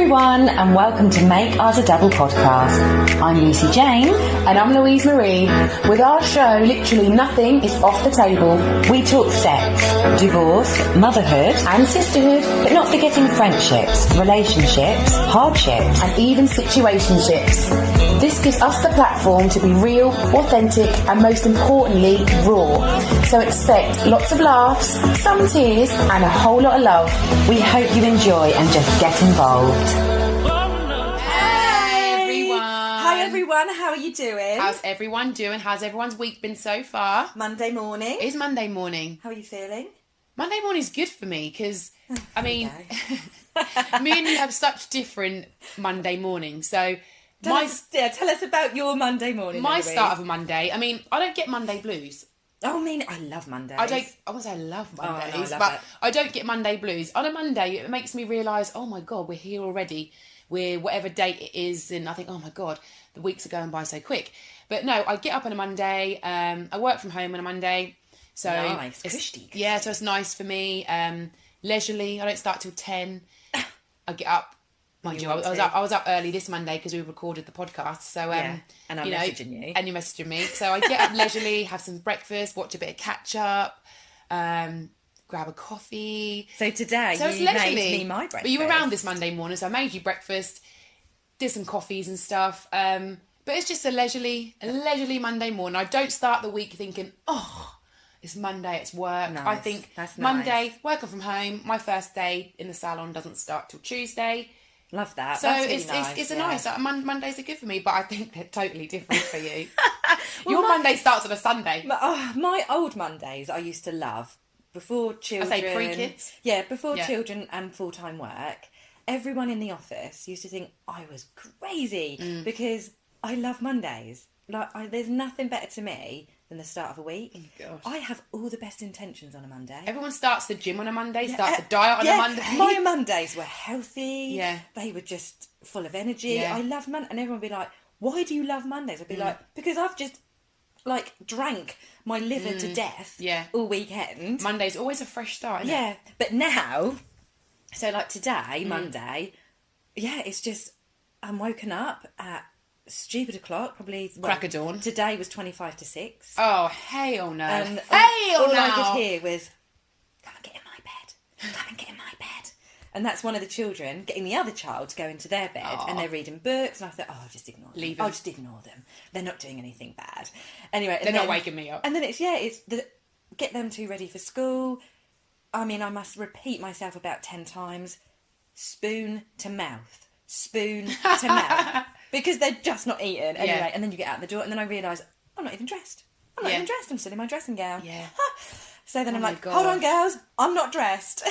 everyone, and welcome to Make Us a Double podcast. I'm Lucy Jane. And I'm Louise Marie. With our show, literally nothing is off the table. We talk sex, divorce, motherhood, and sisterhood, but not forgetting friendships, relationships, hardships, and even situationships. This gives us the platform to be real, authentic, and most importantly, raw. So expect lots of laughs, some tears, and a whole lot of love. We hope you enjoy and just get involved. Hey everyone. Hi everyone, how are you doing? How's everyone doing? How's everyone's week been so far? Monday morning. It is Monday morning. How are you feeling? Monday morning's good for me because, I mean, me and you have such different Monday mornings. So Tell us about your Monday morning. My Louise. start of a Monday, I mean, I don't get Monday blues. Oh, I love Mondays. I won't say I love Mondays, I love but it. I don't get Monday blues. On a Monday, it makes me realise, oh my God, we're here already. We're whatever date it is, and I think, oh my God, the weeks are going by so quick. But no, I get up on a Monday. I work from home on a Monday. So nice. Cushy. Yeah, so it's nice for me. Leisurely, I don't start till 10. I get up. Mind you, I was up early this Monday because we recorded the podcast. So and I'm messaging you. And you're messaging me. So I get up leisurely, have some breakfast, watch a bit of catch up, grab a coffee. So today it's you leisurely. made me my breakfast. But you were around this Monday morning, so I made you breakfast, did some coffees and stuff. But it's just a leisurely Monday morning. I don't start the week thinking, oh, it's Monday, it's work. Nice. I think That's Monday, working from home, my first day in the salon doesn't start till Tuesday. Love that. So That's really it's nice. a nice. Mondays are good for me, but I think they're totally different for you. Your Monday starts on a Sunday. My old Mondays I used to love before children. I say pre-kids. Yeah, before children and full-time work. Everyone in the office used to think I was crazy because I love Mondays. There's nothing better to me than the start of a week. Oh, gosh. I have all the best intentions on a Monday. Everyone starts the gym on a Monday, starts the diet on a Monday. My Mondays were healthy. Yeah. They were just full of energy. Yeah. I love Mondays. And everyone would be like, why do you love Mondays? I'd be like, because I've just drank my liver to death all weekend. Monday's always a fresh start, isn't it? But now, so today, Monday, it's just, I'm woken up at stupid o'clock, probably crack of dawn. Today was 25 to 6. Oh, hell no. And hell all no. I could hear was, come and get in my bed. Come and get in my bed. And that's one of the children getting the other child to go into their bed, and they're reading books, and I thought, I'll just ignore them. Leave them. I'll just ignore them. They're not doing anything bad. Anyway, They're not waking me up. And then it's get them two ready for school. I mean, I must repeat myself about 10 times. Spoon to mouth. Spoon to mouth. Because they're just not eating. Anyway, and then you get out the door, and then I realise, I'm not even dressed. I'm not even dressed. I'm still in my dressing gown. Yeah. So then I'm like, hold on, girls. I'm not dressed.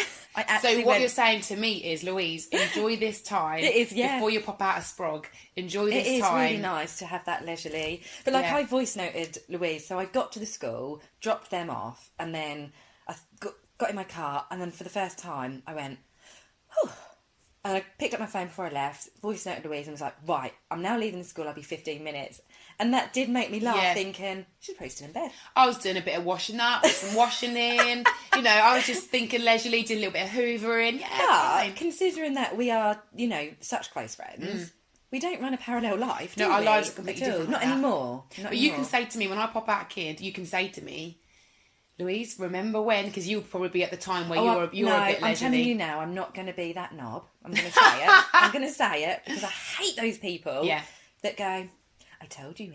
So what you're saying to me is, Louise, enjoy this time. It is, before you pop out a sprog. Enjoy this time. It is really nice to have that leisurely. But I voice noted Louise, so I got to the school, dropped them off, and then I got in my car, and then for the first time I went, whew. And I picked up my phone before I left, voice noted Louise, and was like, right, I'm now leaving the school, I'll be 15 minutes. And that did make me laugh, thinking, she's probably still in bed. I was doing a bit of washing up, some washing in. I was just thinking leisurely, did a little bit of hoovering. Yeah, but considering that we are, such close friends, we don't run a parallel life, do we? No, our lives are completely different. Not anymore. But you can say to me, when I pop out a kid, you can say to me, Louise, remember when? Because you'll probably be at the time where you were a bit leisurely. I'm telling you now, I'm not going to be that knob. I'm going to say it. I'm going to say it because I hate those people that go, I told you.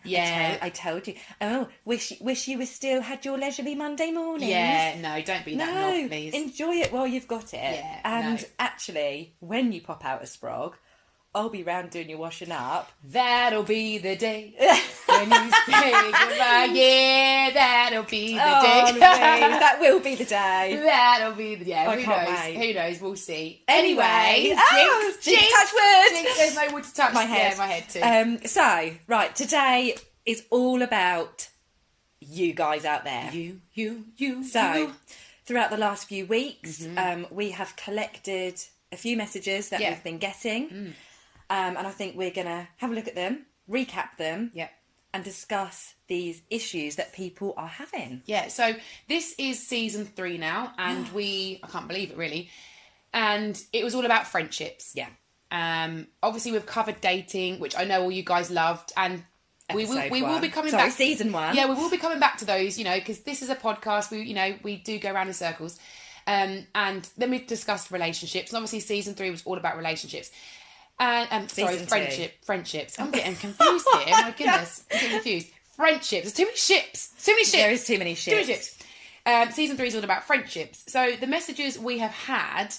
Yeah. I told you. Oh, wish you still had your leisurely Monday mornings. Yeah, no, don't be that knob, please. Enjoy it while you've got it. Yeah, and actually, when you pop out a sprog, I'll be round doing your washing up. That'll be the day when you say goodbye. Yeah, that'll be the day. That will be the day. That'll be the I who can't knows? wait. Who knows? We'll see. Anyway, jinx, touch wood. Jinx, there's no wood to touch. My head. Yeah, my head too. So, right, today is all about you guys out there. You. So, throughout the last few weeks, we have collected a few messages that we've been getting. And I think we're going to have a look at them, recap them, and discuss these issues that people are having. Yeah, so this is season 3 now, and I can't believe it really, and it was all about friendships. Yeah. Obviously, we've covered dating, which I know all you guys loved, and we will be coming back. Season 1. Yeah, we will be coming back to those, because this is a podcast. We do go around in circles. And then we've discussed relationships, and obviously season 3 was all about relationships. And friendships. I'm getting confused here. Oh my goodness, I'm getting confused. Friendships. There's too many ships. There is too many ships. Season 3 is all about friendships. So the messages we have had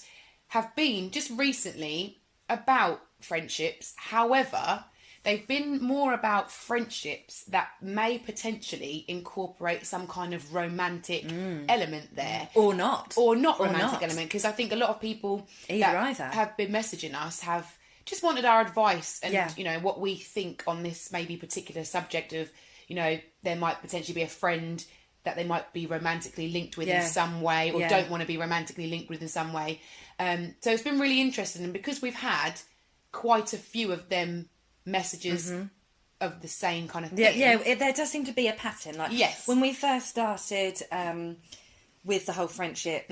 have been just recently about friendships. However, they've been more about friendships that may potentially incorporate some kind of romantic element there. Or not romantic element. Because I think a lot of people either have been messaging us have just wanted our advice and, what we think on this maybe particular subject of, there might potentially be a friend that they might be romantically linked with in some way, or don't want to be romantically linked with in some way. So it's been really interesting. And because we've had quite a few of them messages of the same kind of thing. Yeah, there does seem to be a pattern. Like, yes. When we first started with the whole friendship,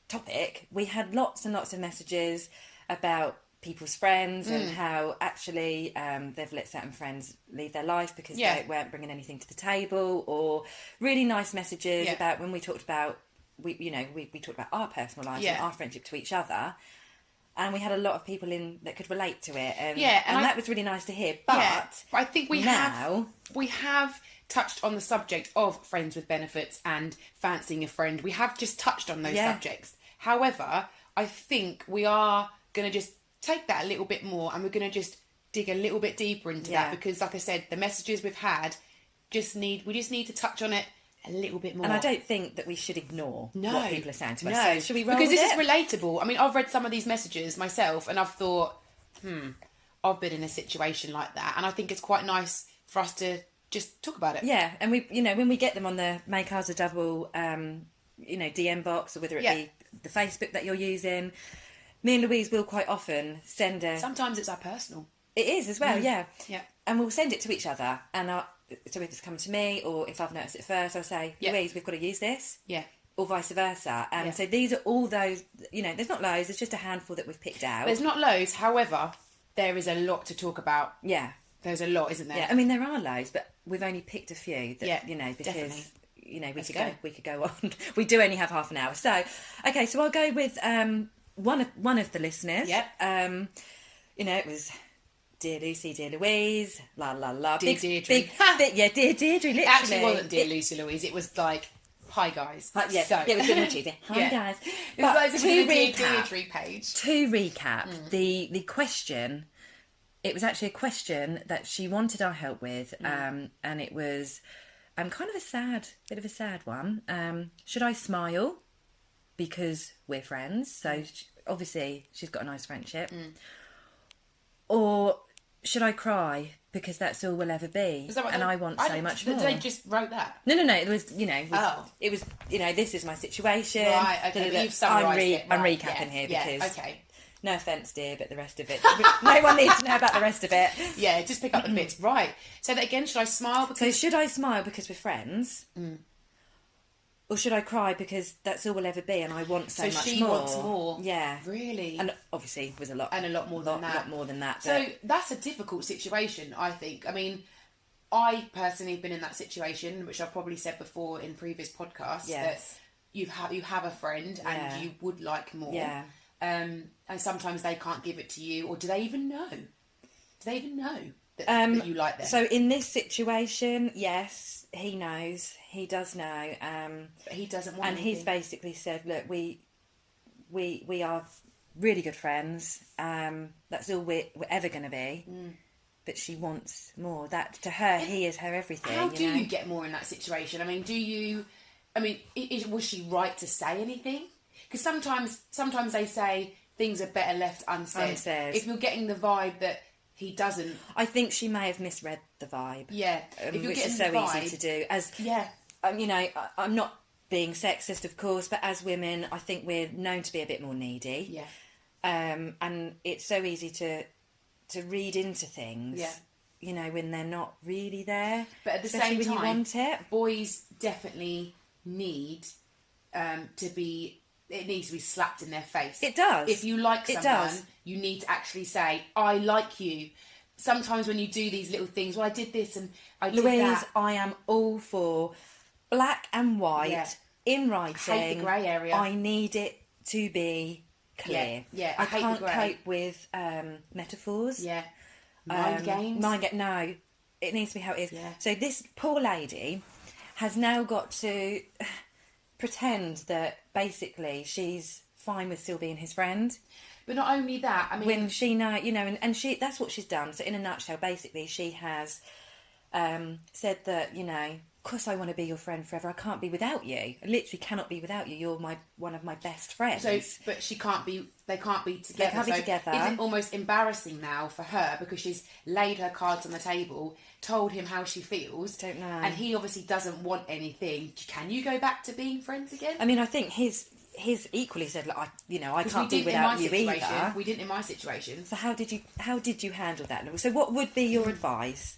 topic, we had lots and lots of messages about people's friends and how actually they've let certain friends leave their life because they weren't bringing anything to the table, or really nice messages about when we talked about we talked about our personal lives and our friendship to each other, and we had a lot of people in that could relate to it, and that was really nice to hear. But I think we have touched on the subject of friends with benefits and fancying a friend. We have just touched on those subjects. However, I think we are going to just take that a little bit more, and we're going to just dig a little bit deeper into that, because like I said, the messages we've had we just need to touch on it a little bit more. And I don't think that we should ignore what people are saying to us. So should we roll because with this it? is relatable. I mean, I've read some of these messages myself, and I've thought, I've been in a situation like that, and I think it's quite nice for us to just talk about it. Yeah, and we, when we get them on the Make Ours a Double, DM box, or whether it be the Facebook that you're using, me and Louise will quite often send a... Sometimes it's our personal. It is as well, yeah. Yeah. And we'll send it to each other. And so if it's come to me, or if I've noticed it first, I'll say, Louise, we've got to use this. Yeah. Or vice versa. And so these are all those, there's not loads, there's just a handful that we've picked out. There's not loads, however, there is a lot to talk about. Yeah. There's a lot, isn't there? Yeah, I mean, there are loads, but we've only picked a few that, because... definitely. We could go on. We do only have half an hour. So, okay, so I'll go with one of the listeners. Yep. It was Dear Lucy, Dear Louise, la la la. Dear Deirdre. Dear Deirdre, literally. It actually wasn't Dear Lucy Louise, it was like, hi guys. It was good and cheesy. Hi guys. It was like to Dear recap, Deirdre page. To recap, the question, it was actually a question that she wanted our help with, and it was... kind of a bit of a sad one. Should I smile because we're friends? So obviously she's got a nice friendship. Or should I cry because that's all we'll ever be? And I want so much more. Did they just wrote that? No. It was, it was, this is my situation. Right, okay. But you've summarised it. I'm recapping here because... okay. No offence, dear, but the rest of it... no one needs to know about the rest of it. Yeah, just pick up the bits. Right. So that again, should I smile because... So should I smile because we're friends? Or should I cry because that's all we'll ever be and I want so much more? So she wants more. Yeah. Really? And obviously it was a lot. And a lot more than that. A lot more than that. So that's a difficult situation, I think. I mean, I personally have been in that situation, which I've probably said before in previous podcasts, that you have a friend and you would like more. Yeah. And sometimes they can't give it to you, or do they even know? That you like them? So in this situation, yes, he knows. He does know. But he doesn't want and anything. He's basically said, look, we are really good friends. That's all we're ever going to be. But she wants more. That to her, he is her everything. How do you get more in that situation? I mean, was she right to say anything? Because sometimes they say things are better left unsaid. If you're getting the vibe that he doesn't... I think she may have misread the vibe. Yeah. If you're which getting is so the vibe, easy to do. I'm not being sexist, of course, but as women, I think we're known to be a bit more needy. Yeah. And it's so easy to read into things, when they're not really there. But at the especially same time, when you want it. Boys definitely need to be it needs to be slapped in their face. It does. If you like It someone, does. you need to actually say, I like you. Sometimes when you do these little things, well, I did this and I did Louise, that. I am all for black and white Yeah. in writing. I hate the grey area. I need it to be clear. Yeah, I hate the can't grey. cope with metaphors. Yeah. Mind games. No, it needs to be how it is. Yeah. So this poor lady has now got to pretend that basically she's fine with still being his friend. But not only that, I mean... When she know, and she, that's what she's done. So in a nutshell, basically, she has said that, of course I want to be your friend forever. I can't be without you. I literally cannot be without you. You're one of my best friends. So, but they can't be together. They can't be So together. Is it almost embarrassing now for her because she's laid her cards on the table, told him how she feels? Don't know. And he obviously doesn't want anything. Can you go back to being friends again? I mean, I think his equally said, like, I can't be without you either. We didn't in my situation. So how did you handle that? So what would be your advice?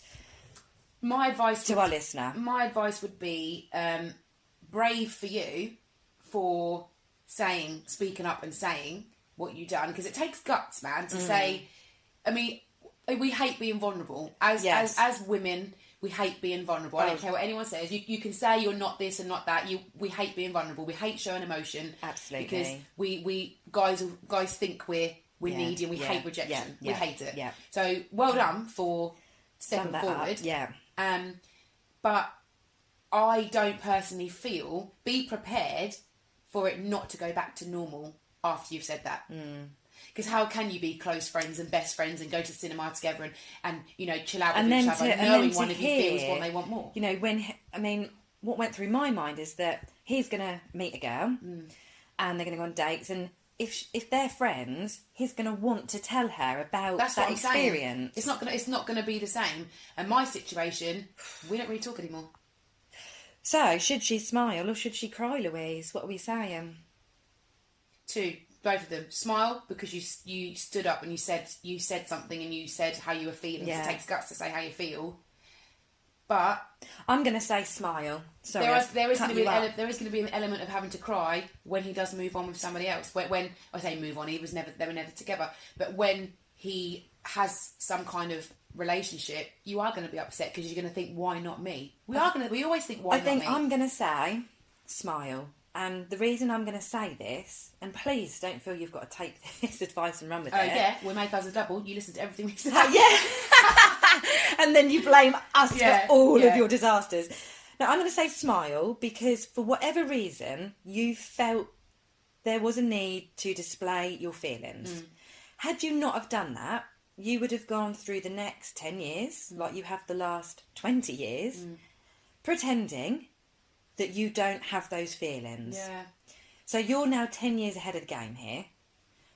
My advice to our listener. My advice would be brave for you for speaking up and saying what you've done, because it takes guts, man, to say. I mean, we hate being vulnerable as women. We hate being vulnerable. I don't care what anyone says. You can say you're not this and not that. We hate being vulnerable. We hate showing emotion. Absolutely. Because we guys think we're needy and we hate rejection. We hate it. Yeah. So well done for stepping that forward. up, yeah. But I don't personally feel, be prepared for it not to go back to normal after you've said that. Because how can you be close friends and best friends and go to cinema together and chill out with each other, knowing one of you feels what they want more? What went through my mind is that he's going to meet a girl and they're going to go on dates, and if they're friends, he's going to want to tell her about that experience. It's not gonna be the same. And my situation, we don't really talk anymore. So should she smile or should she cry, Louise? What are we saying? Both of them. Smile because you stood up and you said something and you said how you were feeling. Yeah. It takes guts to say how you feel. But I'm going to say smile. Sorry, there is going to be an element of having to cry when he does move on with somebody else. When I say move on, they were never together. But when he has some kind of relationship, you are going to be upset because you're going to think, why not me? We always think, why not me? I think I'm going to say smile. And the reason I'm going to say this, and please don't feel you've got to take this advice and run with it. Yeah, we make us a double. You listen to everything we say. Yeah. And then you blame us for all of your disasters. Now, I'm going to say smile because for whatever reason, you felt there was a need to display your feelings. Had you not have done that, you would have gone through the next 10 years, like you have the last 20 years, pretending that you don't have those feelings. Yeah. So you're now 10 years ahead of the game here.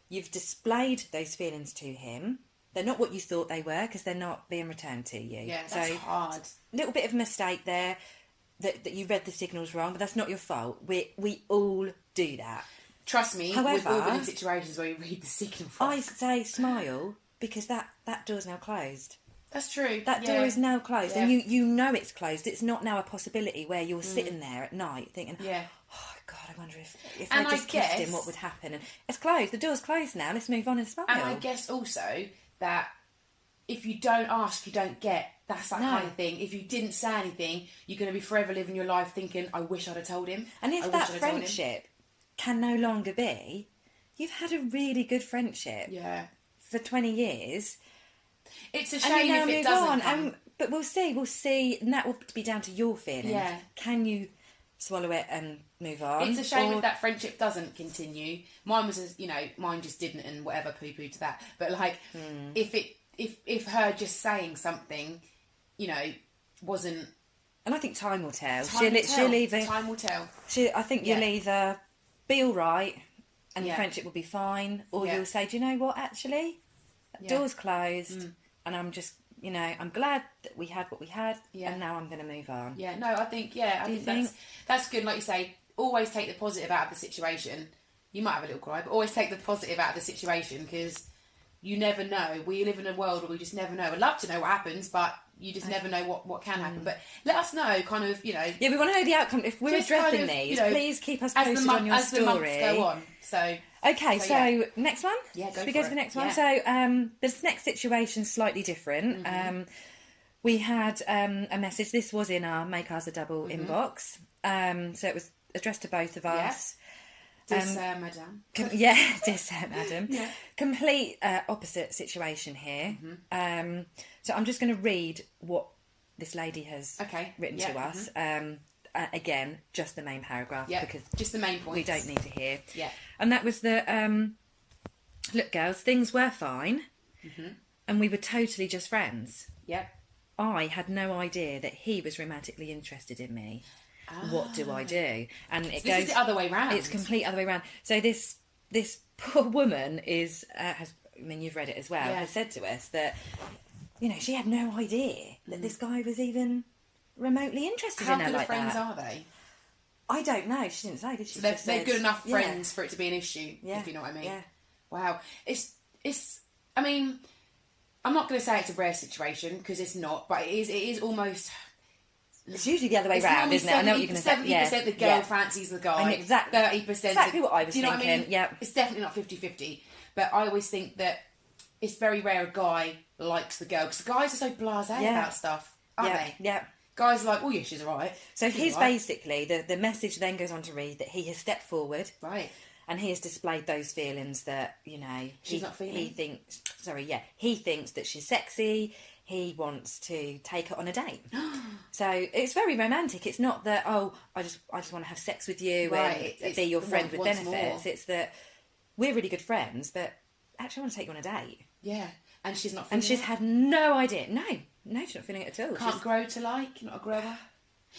You've displayed those feelings to him. They're not what you thought they were because they're not being returned to you. Yeah, that's hard. A little bit of a mistake there that you read the signals wrong, but that's not your fault. We all do that. Trust me, However, we've all been in situations where you read the signal wrong. I say smile because that door's now closed. That's true. That door is now closed, Yeah. and you know it's closed. It's not now a possibility where you're sitting there at night thinking, oh God, I wonder if I just kissed him, what would happen? And it's closed. The door's closed now. Let's move on and smile. And I guess also that if you don't ask, you don't get. That's that kind of thing. If you didn't say anything, you're going to be forever living your life thinking, I wish I'd have told him. And if that friendship can no longer be, you've had a really good friendship for 20 years. It's a shame if it doesn't come. But we'll see, and that will be down to your feelings. Yeah. Can you swallow it and move on? It's a shame if that friendship doesn't continue. Mine was, mine just didn't, and whatever, poo-poo to that. But if her just saying something, wasn't. And I think time will tell. Time will tell. I think you'll either be all right, and the friendship will be fine, or you'll say, do you know what? Actually, that door's closed. And I'm just, I'm glad that we had what we had, and now I'm going to move on. Yeah, no, I think, I think that's good. Like you say, always take the positive out of the situation. You might have a little cry, but always take the positive out of the situation because you never know. We live in a world where we just never know. I'd love to know what happens, but you just never know what can happen. But let us know, kind of, you know. Yeah, we want to know the outcome. If we're addressing kind of, these, you know, please keep us posted on your as story. the months go on. So so next one? Yeah, Should we go to the next one? Yeah. So this next situation's slightly different. We had a message. This was in our Make Ours a Double inbox. So it was addressed to both of us. Dear Sir, Madam. Dear Sir, Madam. Yeah. Complete opposite situation here. So I'm just going to read what this lady has written to us. Again, just the main paragraph because just the main points. We don't need to hear. Yeah. And that was that, look, girls, things were fine and we were totally just friends. Yeah. I had no idea that he was romantically interested in me. What do I do? And it goes. This is the other way round. It's complete other way round. So this poor woman is has. I mean, you've read it as well. Yeah. Has said to us that, you know, she had no idea that this guy was even remotely interested in her How good like of friends that. are they? I don't know. She didn't say, did she? So they're, Just they're said, good enough friends for it to be an issue. Yeah. If you know what I mean. Yeah. Wow. It's. I mean, I'm not going to say it's a rare situation because it's not, but it is almost. It's usually the other way It's round, normally isn't it? I know what you're going to say. 70% the girl fancies the guy. I mean, exactly. 30%. Exactly what I was do you know thinking. What I mean? Yeah. It's definitely not 50-50. But I always think that it's very rare a guy likes the girl because the guys are so blasé about stuff, aren't they? Yeah. Guys are like, oh yeah, she's alright. So he's basically the message then goes on to read that he has stepped forward, right, and he has displayed those feelings that, you know, she's not feeling. He thinks that she's sexy. He wants to take her on a date. So it's very romantic. It's not that, oh, I just want to have sex with you and be your friend with benefits. More. It's that we're really good friends, but actually I want to take you on a date. Yeah, and she's not feeling and she's had no idea. No, she's not feeling it at all. Can't grow to like. You're not a grower.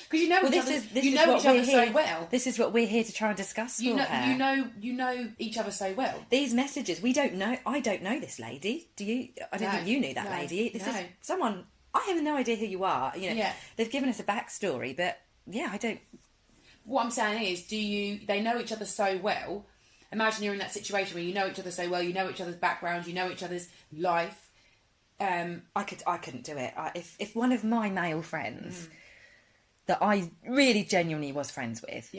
Because you know each other. This you is know what each other we're so here. well. This is what we're here to try and discuss. You know each other so well. These messages, we don't know. I don't know this lady. Do you? I don't think you knew that lady. This is someone. I have no idea who you are. You know, they've given us a backstory, but I don't. What I'm saying is, they know each other so well. Imagine you're in that situation where you know each other so well. You know each other's background. You know each other's life. I couldn't do it. If one of my male friends that I really genuinely was friends with,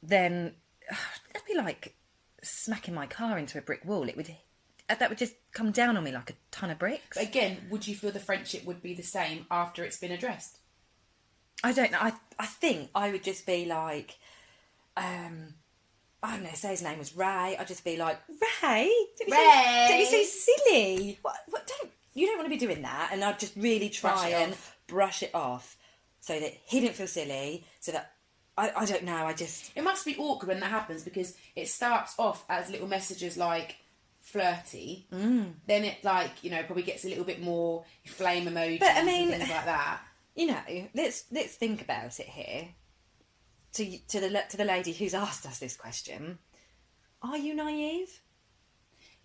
then that'd be like smacking my car into a brick wall. That would just come down on me like a ton of bricks. But again, would you feel the friendship would be the same after it's been addressed? I don't know. I think I would just be like, I don't know, say his name was Ray. I'd just be like, Ray? Don't be so silly. What? You don't want to be doing that. And I'd just really try and brush it off so that he didn't feel silly, so that, I don't know, It must be awkward when that happens because it starts off as little messages like flirty. Then it probably gets a little bit more flame emojis and things like that. You know, let's think about it here. To the lady who's asked us this question, are you naive?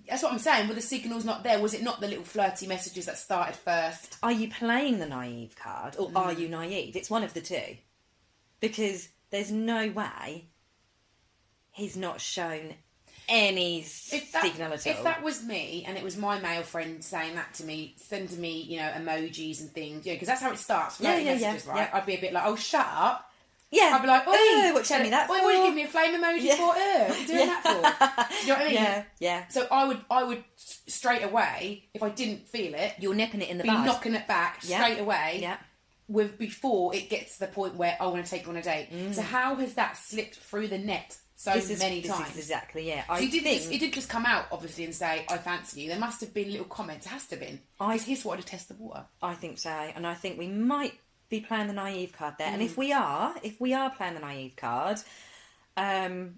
That's what I'm saying. Were the signals not there? Was it not the little flirty messages that started first? Are you playing the naive card, or are you naive? It's one of the two, because there's no way he's not shown any signal at all. If that was me, and it was my male friend saying that to me, sending me, emojis and things, because that's how it starts. Messages, right? I'd be a bit like, oh, shut up. Yeah. I'd be like, oh, what you me that for? What you give me a flame emoji for? What are you doing that for? You know what I mean? Yeah. So I would straight away, if I didn't feel it, you're nipping it in the bud. bud. Knocking it back straight away. Yeah. Before it gets to the point where I want to take you on a date. So how has that slipped through the net many times? This is exactly, He did just come out, obviously, and say, I fancy you. There must have been little comments. It has to have been. Because he's wanted to test the water. I think so. And I think we might be playing the naive card there. And if we are playing the naive card, I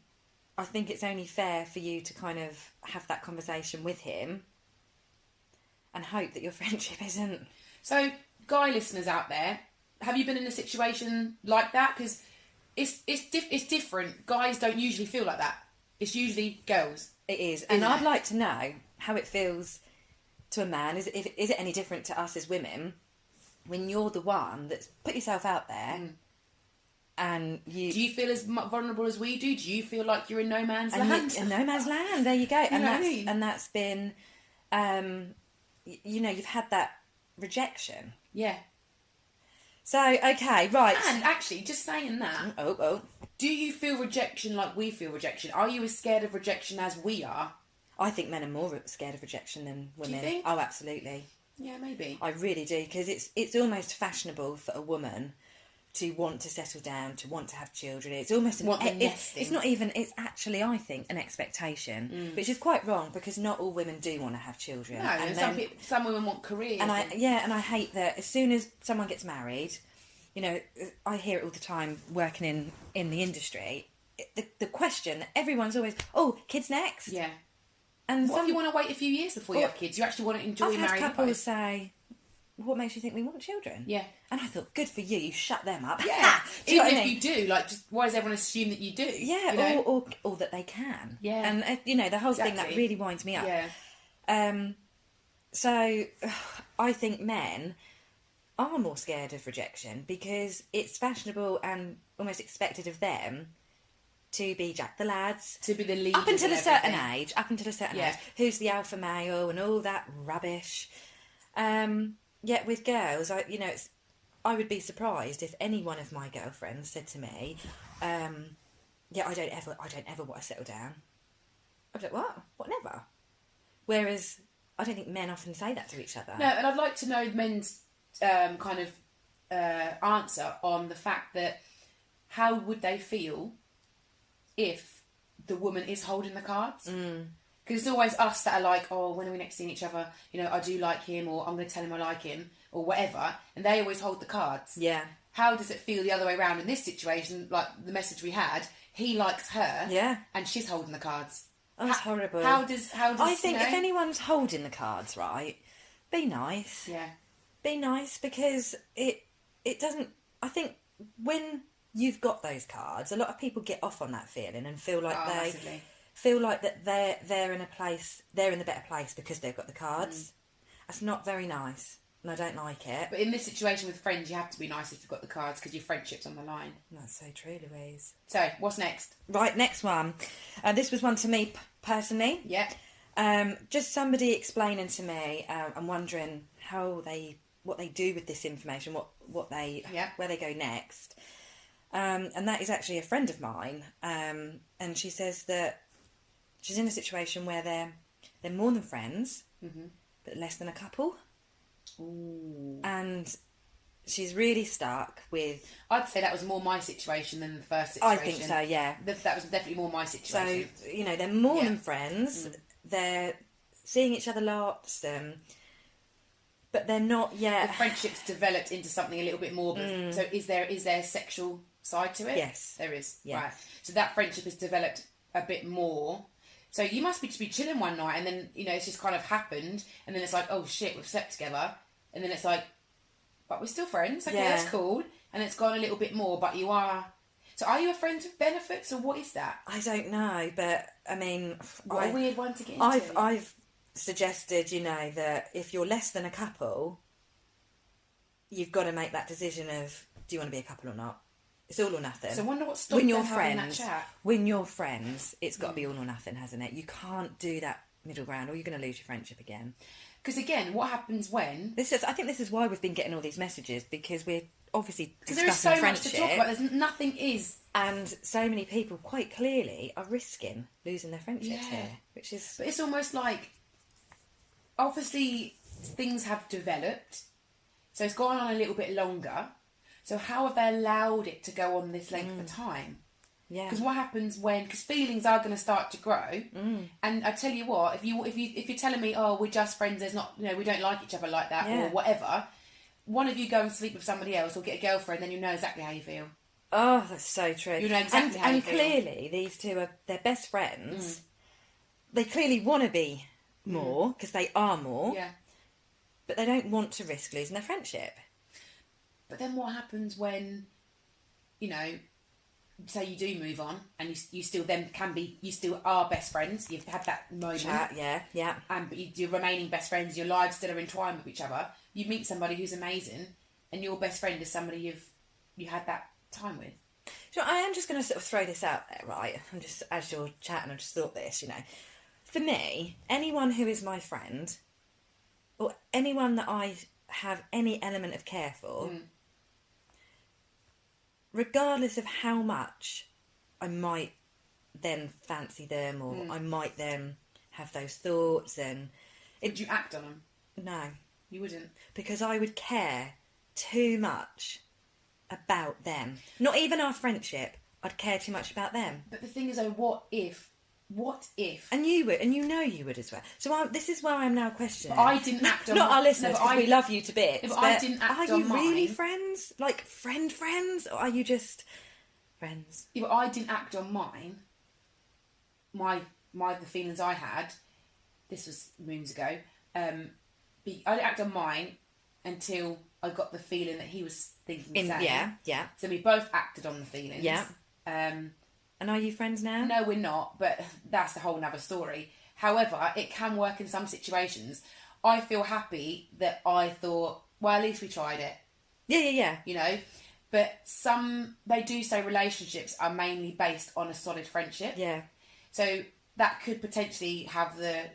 think it's only fair for you to kind of have that conversation with him and hope that your friendship isn't. So, guy listeners out there, have you been in a situation like that? Because it's different. Guys don't usually feel like that. It's usually girls. It is. And I'd like to know how it feels to a man. Is it any different to us as women when you're the one that's put yourself out there and you... Do you feel as vulnerable as we do? Do you feel like you're in no man's land? In no man's land, there you go. And that's been you've had that rejection. Yeah. So, okay, right. And actually, just saying that, Oh. do you feel rejection like we feel rejection? Are you as scared of rejection as we are? I think men are more scared of rejection than women. Do you think? Oh, absolutely. Yeah, maybe. I really do, because it's almost fashionable for a woman to want to settle down, to want to have children. It's almost it's not even. It's actually, I think, an expectation, which is quite wrong, because not all women do want to have children. No, and some women want careers. And I hate that as soon as someone gets married, I hear it all the time working in the industry. The question that everyone's always, oh, kids next. Yeah. And what if you want to wait a few years before you have kids? You actually want to enjoy marrying. I've had couples say, what makes you think we want children? Yeah. And I thought, good for you, you shut them up. Yeah. Even if you do, just why does everyone assume that you do? Yeah, or that they can. Yeah. And, the whole thing that really winds me up. Yeah. So I think men are more scared of rejection, because it's fashionable and almost expected of them to be Jack the Lads, to be the leader, up until a certain age, who's the alpha male and all that rubbish. Yet with girls, I would be surprised if any one of my girlfriends said to me, I don't ever want to settle down. I'd be like, what, never? Whereas I don't think men often say that to each other. No, and I'd like to know men's answer on the fact that how would they feel if the woman is holding the cards? Because it's always us that are like, oh, when are we next seeing each other? I do like him, or I'm going to tell him I like him, or whatever. And they always hold the cards. Yeah. How does it feel the other way around in this situation? Like the message we had, he likes her. Yeah. And she's holding the cards. Oh, that's horrible. How does I think if anyone's holding the cards, right, be nice. Yeah. Be nice, because it doesn't. I think when you've got those cards, a lot of people get off on that feeling and feel like massively. Feel like that they're in the better place because they've got the cards. That's not very nice, and I don't like it. But in this situation with friends, you have to be nice if you've got the cards, because your friendship's on the line. That's so true, Louise. So, what's next? Right, next one. This was one to me personally. Yeah. Just somebody explaining to me. I'm wondering what they do with this information, where they go next. And that is actually a friend of mine. And she says that she's in a situation where they're more than friends, but less than a couple. Ooh. And she's really stuck with... I'd say that was more my situation than the first situation. I think so, yeah. That was definitely more my situation. So, they're more than friends. They're seeing each other lots, but they're not yet... The friendship's developed into something a little bit more. So is there a sexual side to it? Yes. There is. Yes. Right. So that friendship has developed a bit more. So you must be just be chilling one night, and then, it's just kind of happened, and then it's like, oh shit, we've slept together. And then it's like, but we're still friends. Okay, Yeah. that's cool. And it's gone a little bit more, but you are... So are you a friend with benefits, or what is that? I don't know, but, I mean... What a weird one to get into. I've suggested, that if you're less than a couple, you've got to make that decision of, do you want to be a couple or not? It's all or nothing. So I wonder what stopped them having that chat. When you're friends, it's got to be all or nothing, hasn't it? You can't do that middle ground, or you're going to lose your friendship again. Because again, what happens when... I think this is why we've been getting all these messages, because we're obviously discussing there is so friendship. much to talk about. There's nothing is... And so many people quite clearly are risking losing their friendships here, which is... But it's almost like... Obviously, things have developed, so it's gone on a little bit longer. So how have they allowed it to go on this length of time? Yeah. Because what happens when... Because feelings are going to start to grow. And I tell you what, if you're telling me, oh, we're just friends, there's not... we don't like each other like that, or whatever, one of you go and sleep with somebody else or get a girlfriend, then you know exactly how you feel. Oh, that's so true. You know exactly how you feel. And clearly, these two are... They're best friends. They clearly want to be more, because they are more. Yeah. But they don't want to risk losing their friendship. But then what happens when, say you do move on, and you still are best friends. You've had that moment. Chat, yeah. But you're remaining best friends. Your lives still are entwined with each other. You meet somebody who's amazing, and your best friend is somebody you had that time with. So I am just going to sort of throw this out there, right? I'm just, as you're chatting, I just thought this, For me, anyone who is my friend, or anyone that I have any element of care for, regardless of how much I might then fancy them, or I might then have those thoughts, and Would you act on them? no, You wouldn't. because I would care too much about them. Not even our friendship. I'd care too much about them. But the thing is, though, what if? And you would, and you know you would as well. So this is where I'm now questioning. But I didn't act on not my- our listeners, no, because we love you to bits. but I didn't act Are on you really mine. friends? Like friends? Or are you just friends? Yeah, but I didn't act on mine. The feelings I had. This was moons ago. I didn't act on mine until I got the feeling that he was thinking the same. Yeah. So we both acted on the feelings. Yeah. And are you friends now? No, we're not, but that's a whole nother story. However, it can work in some situations. I feel happy that I thought, well, at least we tried it. Yeah. You know? But they do say relationships are mainly based on a solid friendship. Yeah. So that could potentially have the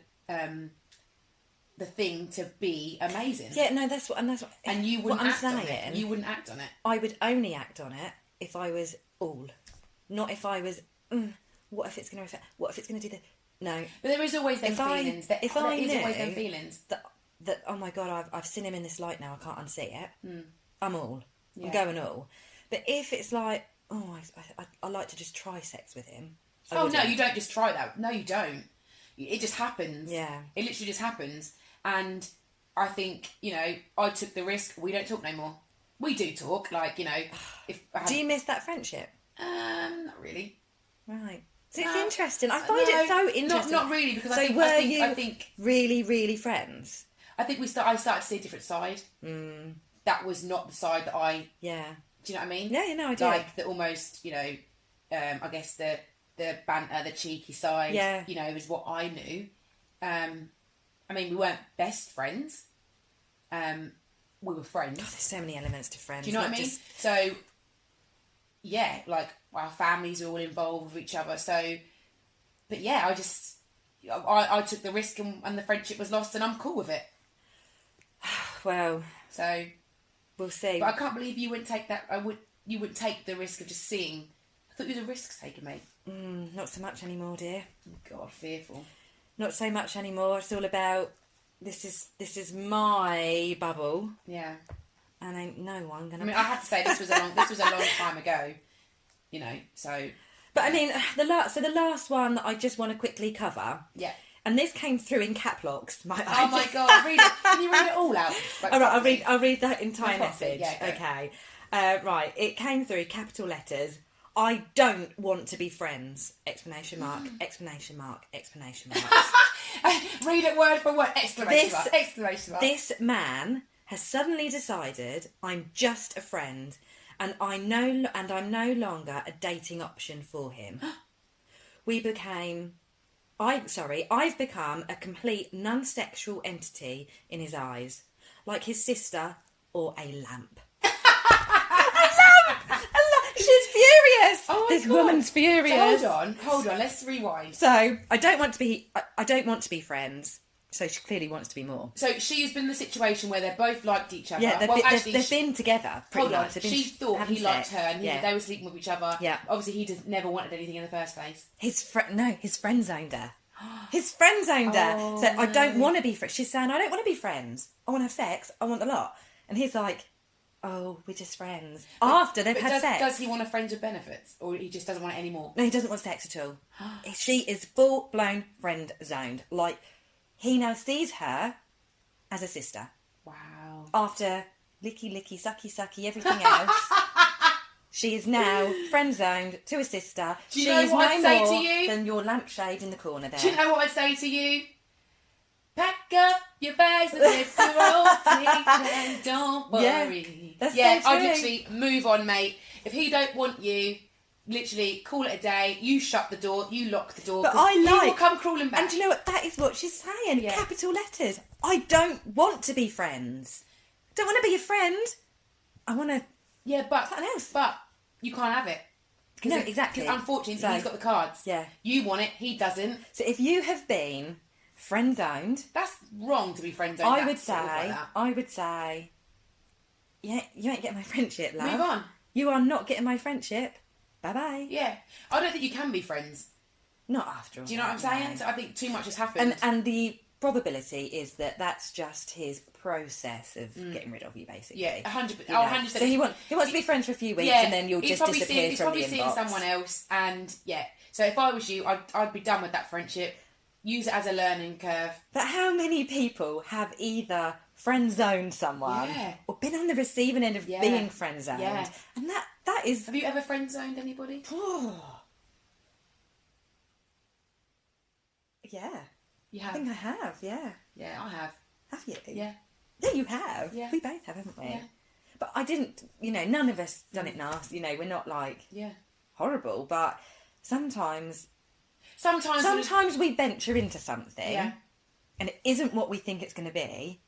thing to be amazing. Yeah, no, that's what... And you wouldn't what I'm act on saying, it. You wouldn't act on it. I would only act on it if I was all. Not if I was, what if it's going to affect... What if it's going to do the... No. But there is always them feelings. There is always them feelings. That oh my God, I've seen him in this light now, I can't unsee it. I'm all. Yeah. I'm going all. But if it's like, I like to just try sex with him. Oh, no, you don't just try that. No, you don't. It just happens. Yeah. It literally just happens. And I think, I took the risk. We don't talk no more. We do talk, if I had... Do you miss that friendship? Not really. Right. So it's interesting. I find it so interesting. Not really, because so I think really, really friends? I think I started to see a different side. That was not the side that I... Yeah. Do you know what I mean? Yeah, I do. Like the almost, I guess the banter, the cheeky side, is what I knew. I mean, we weren't best friends. We were friends. God, there's so many elements to friends. Do you know what I mean? So, yeah, like our families are all involved with each other. So, but yeah, I took the risk and the friendship was lost, and I'm cool with it. Well, so we'll see. But I can't believe you wouldn't take that. You wouldn't take the risk of just seeing. I thought you was a risk taker, mate. Not so much anymore, dear. God, fearful. Not so much anymore. It's all about this is my bubble. Yeah. And ain't no one gonna. I mean, I have to say this was a long time ago. So. But I mean, the last one that I just want to quickly cover. Yeah. And this came through in cap locks. Oh my God! Read it. Can you read it all out? All right, I'll read that entire message. Yeah, okay. Right, it came through capital letters. I don't want to be friends! Exclamation mark! Exclamation mark! Exclamation mark! Read it word for word! Exclamation mark! Exclamation mark! This man has suddenly decided I'm just a friend, and I'm no longer a dating option for him. I've become a complete non-sexual entity in his eyes, like his sister or a lamp. She's furious. Oh my this God. Woman's furious. So hold on. Let's rewind. So I don't want to be friends. So she clearly wants to be more. So she's been in the situation where they're both liked each other. Yeah, they've been together. Hold on. Much. She thought he liked her, and they were sleeping with each other. Yeah. Obviously, he just never wanted anything in the first place. His friend zoned her. His friend zoned her. So I don't want to be friends. She's saying, I don't want to be friends. I want to have sex. I want the lot. And he's like, oh, we're just friends. After they've had sex. Does he want a friends with benefits? Or he just doesn't want it anymore? No, he doesn't want sex at all. She is full-blown friend zoned. Like, he now sees her as a sister. Wow. After licky, sucky, everything else. She is now friend zoned to a sister. Do you know what I'd say to you? Than your lampshade in the corner there. Do you know what I'd say to you? Pack up your bags and lift your rotate and don't worry. That's so true. I'd literally move on, mate. If he don't want you, literally call it a day. You shut the door. You lock the door. But he will come crawling back. And do you know what? That is what she's saying. Yeah. Capital letters. I don't want to be friends. Don't want to be a friend. I want to. Yeah, but something else. But you can't have it. No, exactly. Because unfortunately, So, he's got the cards. Yeah. You want it, he doesn't. So if you have been friend zoned, That's wrong to be friend zoned. I would say, yeah, you ain't getting my friendship, love. Move on. You are not getting my friendship. Bye bye. Yeah. I don't think you can be friends. Not after all. Do you know what I'm saying? no. So I think too much has happened. And the probability is that that's just his process of getting rid of you, basically. Yeah, 100%. You know? 100%. So he wants to be friends for a few weeks, and then you'll just disappear he's from probably the seeing inbox. someone else, and yeah. So if I was you, I'd be done with that friendship. Use it as a learning curve. But how many people have either friend zoned someone or been on the receiving end of being friend zoned? Yeah. And that is. Have you ever friend zoned anybody? Yeah. You I have. think I have, yeah. Yeah, I have. Have you? Yeah. Yeah, you have. Yeah. We both have, haven't we? Yeah. But I didn't, none of us done it nasty. We're not like horrible, but sometimes we venture into something and it isn't what we think it's going to be.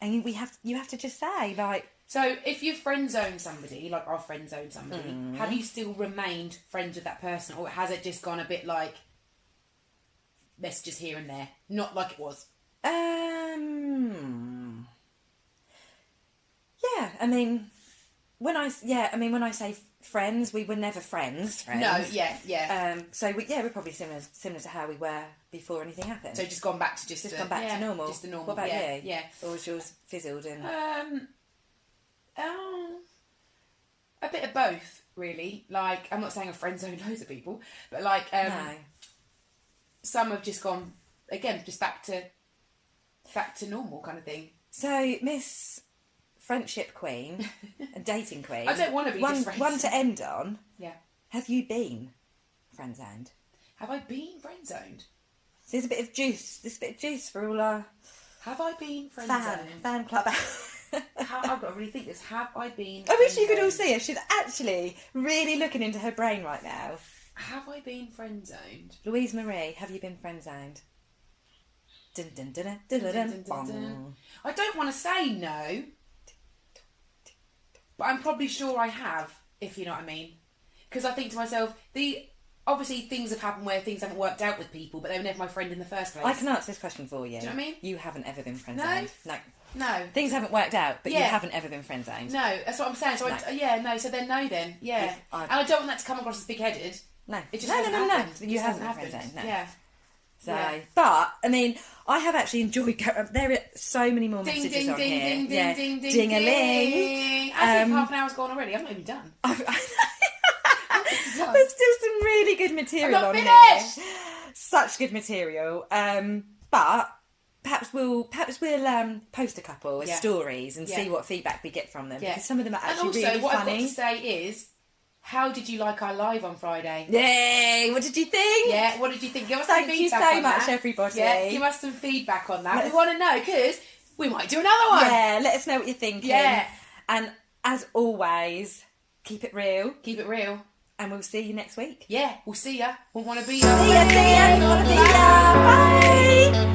And you have to just say, like... So if you friend zone somebody, like I've friend zoned somebody, have you still remained friends with that person, or has it just gone a bit like messages here and there, not like it was? Yeah, I mean, when I say friends, we were never friends. No, yeah. So we're probably similar to how we were before anything happened. So just gone back to gone back to normal. Just the normal. What about you? Yeah. Or was yours fizzled and? A bit of both, really. Like, I'm not saying I've friend zoned loads of people, but like, No. some have just gone again, just back to normal kind of thing. So Miss Friendship Queen and Dating Queen. I don't want to be just friends. One to end on. Yeah. Have you been friend zoned? Have I been friend zoned? So there's a bit of juice for all our Have I been friend zoned? fan club. I've got to really think this. Have I been? I wish you could all friend-zoned? see her. She's actually really looking into her brain right now. Have I been friend zoned? Louise Marie, have you been friend zoned? Dun, dun, dun, dun, dun, dun, dun, bong. I don't want to say no, but I'm probably sure I have, if you know what I mean. Because I think to myself, obviously things have happened where things haven't worked out with people, but they were never my friend in the first place. I can answer this question for you. Do you know what I mean? You haven't ever been friend zoned. No. No. Things haven't worked out, but you haven't ever been friend zoned. No, that's what I'm saying. So so then no then. Yeah. And I don't want that to come across as big-headed. No. It just no. happened. You It just haven't happened. been friend zoned. No. Yeah. So, Yeah. but I mean, I have actually enjoyed. There are so many more Ding, messages ding, on ding, here. ding, Yeah. ding, ding, Ding-a-ling. ding. As if half an hour's gone already. I'm not even done. There's still some really good material I'm not on finished. here. Such good material. But perhaps we'll post a couple as stories and see what feedback we get from them. Yeah. Because some of them are And actually also, really what funny. I've got to say is, how did you like our live on Friday? Yay! What did you think? Yeah, what did you think? Give us some Thank you feedback so on much, that. everybody. Yeah, give us some feedback on that. Let's- We want to know, because we might do another one. Yeah, let us know what you're thinking. Yeah. And as always, keep it real. Keep it real. And we'll see you next week. Yeah, we'll see ya. Won't want to be See ya. Wanna be ya. Bye.